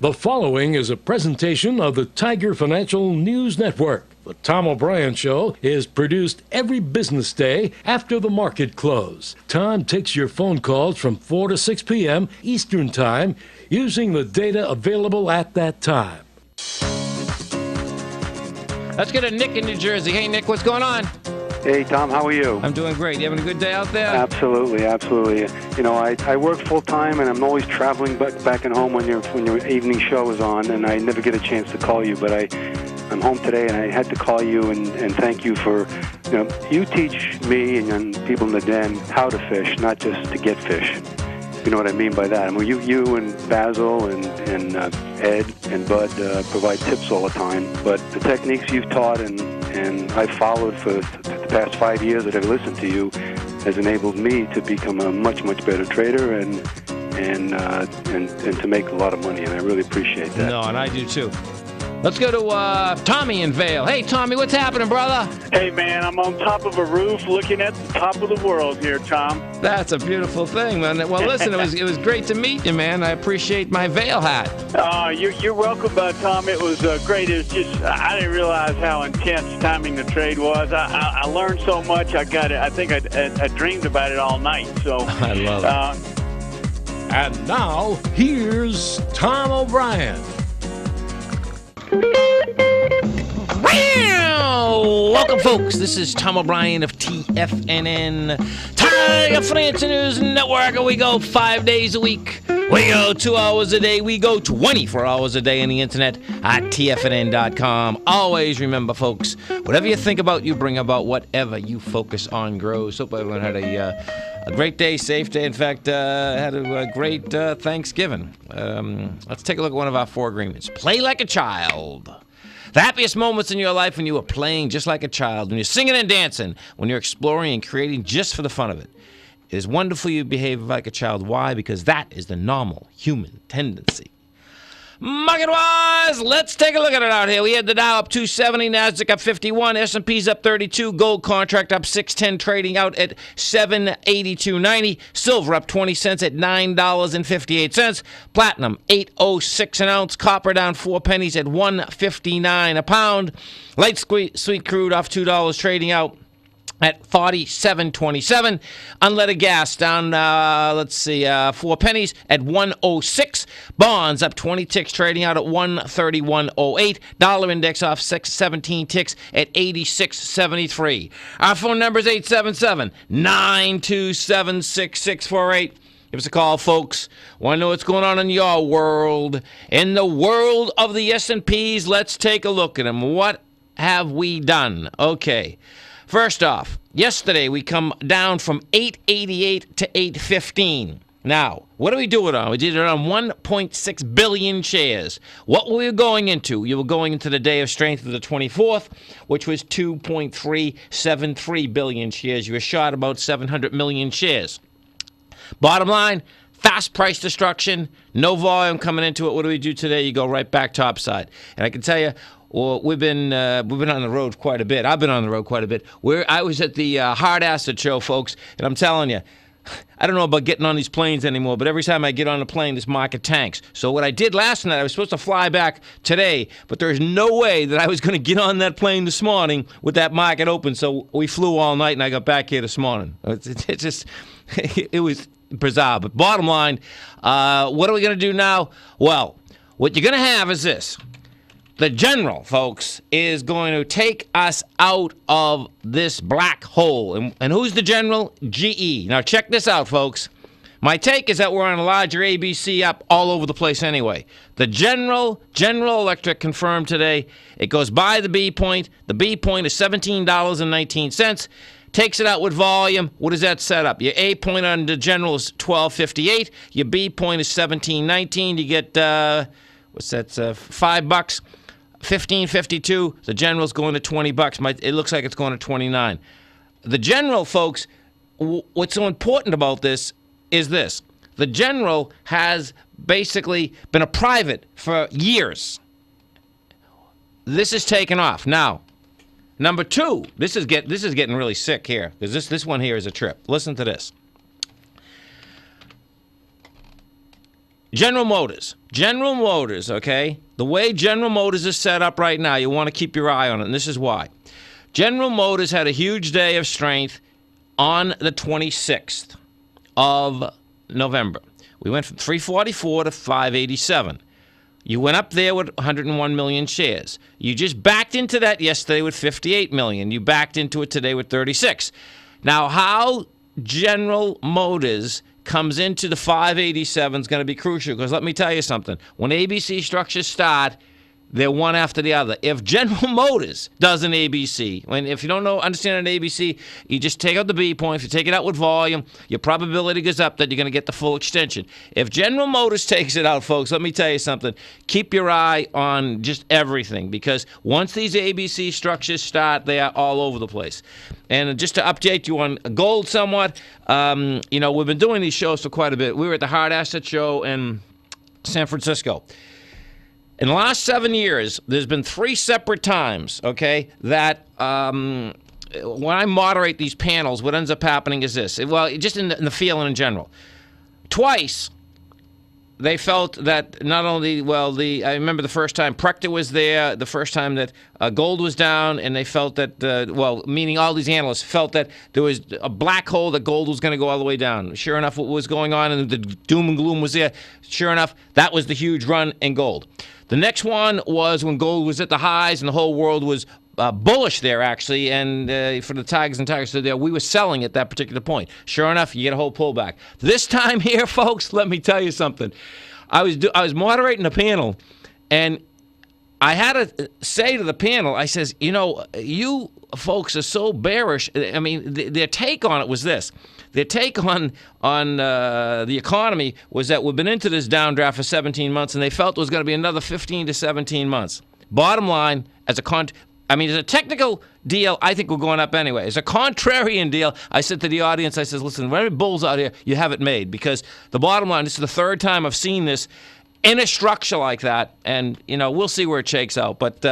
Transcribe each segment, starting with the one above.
The following is a presentation of the Tiger Financial News Network. The Tom O'Brien Show is produced every business day after the market close. Tom takes your phone calls from 4 to 6 p.m. Eastern Time using the data available at that time. Let's go to Nick in New Jersey. Hey, Nick, what's going on? Hey, Tom, how are you? I'm doing great. You having a good day out there? Absolutely, absolutely. You know, I work full-time, and I'm always traveling back at home when your evening show is on, and I never get a chance to call you, but I'm home today, and I had to call you and thank you for, you teach me and people in the den how to fish, not just to get fish. You know what I mean by that? I mean, you and Basil and Ed and Bud provide tips all the time, but the techniques you've taught and I've followed for the past 5 years that I've listened to you has enabled me to become a much, much better trader and to make a lot of money, and I really appreciate that. No, and I do too. Let's go to Tommy in Vail. Hey, Tommy, what's happening, brother? Hey, man, I'm on top of a roof looking at the top of the world here, Tom. That's a beautiful thing, man. Well, listen, it was great to meet you, man. I appreciate my Vail hat. You're welcome, Tom. It was great. It was just, I didn't realize how intense timing the trade was. I learned so much. I think I dreamed about it all night. So I love it. And now, here's Tom O'Brien. Welcome, folks. This is Tom O'Brien of TFNN, Tiger Financial News Network. We go 5 days a week. We go 2 hours a day. We go 24 hours a day on the internet at TFNN.com. Always remember, folks, whatever you think about, you bring about. Whatever you focus on grows. Hope everyone had a great day, safe day. In fact, had a great Thanksgiving. Let's take a look at one of our 4 agreements. Play like a child. The happiest moments in your life when you are playing just like a child, when you're singing and dancing, when you're exploring and creating just for the fun of it. It is wonderful you behave like a child. Why? Because that is the normal human tendency. Market-wise, let's take a look at it out here. We had the Dow up 270, Nasdaq up 51, S&P's up 32, gold contract up 610, trading out at 782.90, silver up 20 cents at $9.58, platinum 806 an ounce, copper down 4 pennies at 159 a pound, light sweet crude off $2, trading out at 47.27. Unleaded gas down, 4 pennies at 106. Bonds up 20 ticks, trading out at 131.08. Dollar index off 17 ticks at 86.73. Our phone number is 877-927-6648. Give us a call, folks. Want to know what's going on in your world? In the world of the S&Ps, let's take a look at them. What have we done? Okay. First off, yesterday we come down from 888 to 815. Now, what do we do it on? We did it on 1.6 billion shares. What were we going into? You were going into the day of strength of the 24th, which was 2.373 billion shares. You were short about 700 million shares. Bottom line, fast price destruction, no volume coming into it. What do we do today? You go right back topside. And I can tell you, well, we've been on the road quite a bit. I've been on the road quite a bit. I was at the Hard Acid show, folks, and I'm telling you, I don't know about getting on these planes anymore, but every time I get on a plane, this market tanks. So what I did last night, I was supposed to fly back today, but there's no way that I was going to get on that plane this morning with that market open. So we flew all night, and I got back here this morning. It was bizarre. But bottom line, what are we going to do now? Well, what you're going to have is this. The general, folks, is going to take us out of this black hole. And who's the general? GE. Now, check this out, folks. My take is that we're on a larger ABC up all over the place anyway. The General Electric confirmed today. It goes by the B point. The B point is $17.19. Takes it out with volume. What does that set up? Your A point on the General is $12.58. Your B point is $17.19. You get, $5. $15.52. The General's going to $20. It looks like it's going to $29. The General, folks, what's so important about this is this. The General has basically been a private for years. This is taken off. Now, number 2, this is getting really sick here, because this one here is a trip. Listen to this. General Motors. General Motors, okay? The way General Motors is set up right now, you want to keep your eye on it, and this is why. General Motors had a huge day of strength on the 26th of November. We went from 344 to 587. You went up there with 101 million shares. You just backed into that yesterday with 58 million. You backed into it today with 36. Now, how General Motors comes into the 587 is going to be crucial, because let me tell you something. When ABC structures start, they're one after the other. If General Motors does an ABC, if you don't understand an ABC, you just take out the B point. If you take it out with volume, your probability goes up that you're going to get the full extension. If General Motors takes it out, folks, let me tell you something. Keep your eye on just everything, because once these ABC structures start, they are all over the place. And just to update you on gold somewhat, we've been doing these shows for quite a bit. We were at the Hard Asset Show in San Francisco. In the last 7 years, there's been 3 separate times, okay, that when I moderate these panels, what ends up happening is this. Well, just in the feeling in general. Twice, they felt that not only, I remember the first time Prechter was there, the first time that gold was down, and they felt that, meaning all these analysts felt that there was a black hole that gold was going to go all the way down. Sure enough, what was going on, and the doom and gloom was there. Sure enough, that was the huge run in gold. The next one was when gold was at the highs and the whole world was bullish there, actually, and for the Tigers and Tigers, so there, we were selling at that particular point. Sure enough, you get a whole pullback. This time here, folks, let me tell you something. I was moderating a panel, and I had to say to the panel, I says, you folks are so bearish. I mean, their take on it was this. Their take on the economy was that we've been into this downdraft for 17 months, and they felt it was going to be another 15 to 17 months. Bottom line, as a technical deal, I think we're going up anyway. As a contrarian deal, I said to the audience, I says, listen, whenever bulls out here, you have it made. Because the bottom line, this is the 3rd time I've seen this in a structure like that. And, we'll see where it shakes out. But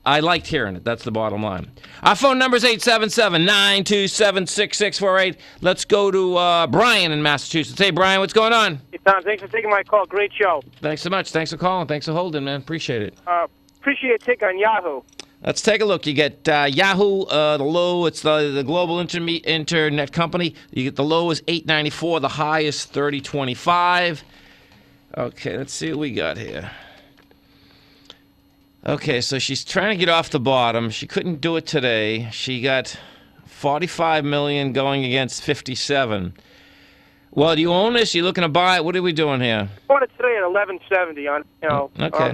I liked hearing it. That's the bottom line. Our phone number is 877-927-6648. Let's go to Brian in Massachusetts. Hey, Brian, what's going on? Hey, Tom, thanks for taking my call. Great show. Thanks so much. Thanks for calling. Thanks for holding, man. Appreciate it. Appreciate your take on Yahoo. Let's take a look. You get Yahoo, the low, it's the global internet company. You get the low is 894, the high is 3025. Okay, let's see what we got here. Okay, so she's trying to get off the bottom. She couldn't do it today. She got 45 million going against 57. Well, do you own this? You looking to buy it? What are we doing here? Bought it today at 1170 on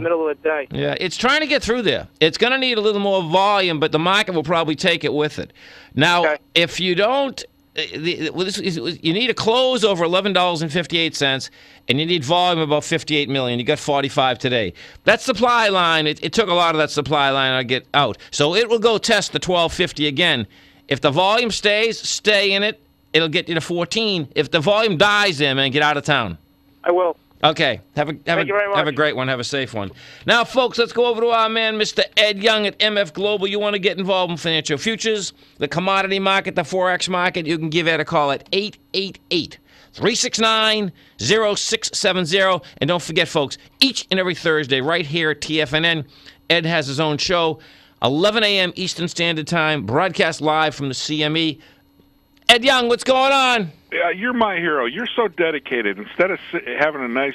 middle of the day. Yeah, it's trying to get through there. It's going to need a little more volume, but the market will probably take it with it. Now, if you don't, you need a close over $11.58, and you need volume about 58 million. You got 45 today. That supply line, it took a lot of that supply line to get out. So it will go test the 1250 again. If the volume stays, stay in it. It'll get you to 14. If the volume dies there, man, get out of town. I will. Okay. Have a great one. Have a safe one. Now, folks, let's go over to our man, Mr. Ed Young at MF Global. You want to get involved in financial futures, the commodity market, the Forex market, you can give Ed a call at 888-369-0670. And don't forget, folks, each and every Thursday right here at TFNN, Ed has his own show, 11 a.m. Eastern Standard Time, broadcast live from the CME. Ed Young, what's going on? Yeah, you're my hero. You're so dedicated. Instead of having a nice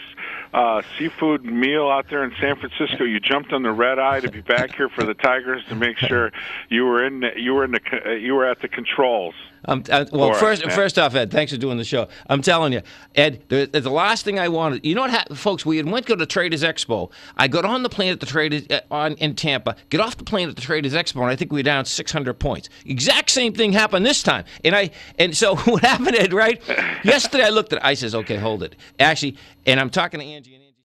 seafood meal out there in San Francisco, you jumped on the red eye to be back here for the Tigers to make sure you were at the controls. First off, Ed, thanks for doing the show. I'm telling you, Ed, the last thing I wanted, you know what happened, folks? We went to the Traders Expo. I got on the plane at the Traders in Tampa, get off the plane at the Traders Expo, and I think we were down 600 points. Exact same thing happened this time. And so what happened, Ed, right? Yesterday I looked at it. I says, okay, hold it. Actually, and I'm talking to Angie.